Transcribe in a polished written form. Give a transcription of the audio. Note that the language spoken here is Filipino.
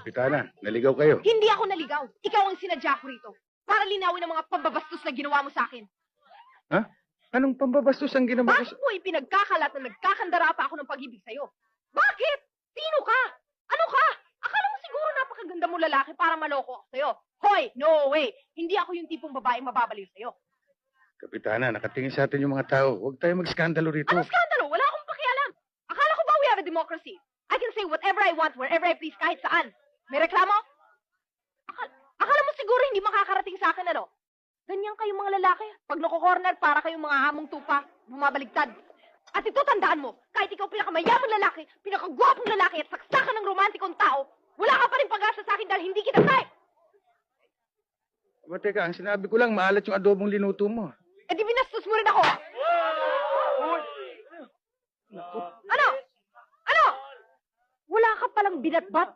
Kapitana, naligaw kayo. Hindi ako naligaw. Ikaw ang sinadya ko rito. Para linawin ang mga pambabastos na ginawa mo sa akin. Ha? Anong pambabastos ang ginawa ko Bakit mo ipinagkakalat na nagkakandara pa ako ng pag-ibig sa'yo? Bakit? Sino ka? Ano ka? Akala mo siguro napakaganda mo lalaki para maloko ako sa'yo. Hoy, no way. Hindi ako yung tipong babaeng mababaliw sa'yo. Kapitana, nakatingin sa atin yung mga tao. Huwag tayo mag-skandalo rito. Anong skandalo? Wala akong pakialam. Akala ko ba we have a democracy? I can say whatever I want, wherever I please, kahit saan. May reklamo? Akala mo siguro hindi makakarating sa akin, ano? Ganyan kayong mga lalaki. Pag nako-corner, para kayong mga hamong tupa, bumabaligtad. At ito, tandaan mo, kahit ikaw pinakamayamang lalaki, pinakagwapong lalaki, at saksakan ng romantikong tao, wala ka pa rin pag-asa sa akin dahil hindi kita type. Aba, teka, ang sinabi ko lang, maalat yung adobong linuto mo. Eh di binastos mo rin ako. Ano? Ano? Wala ka palang binatbat?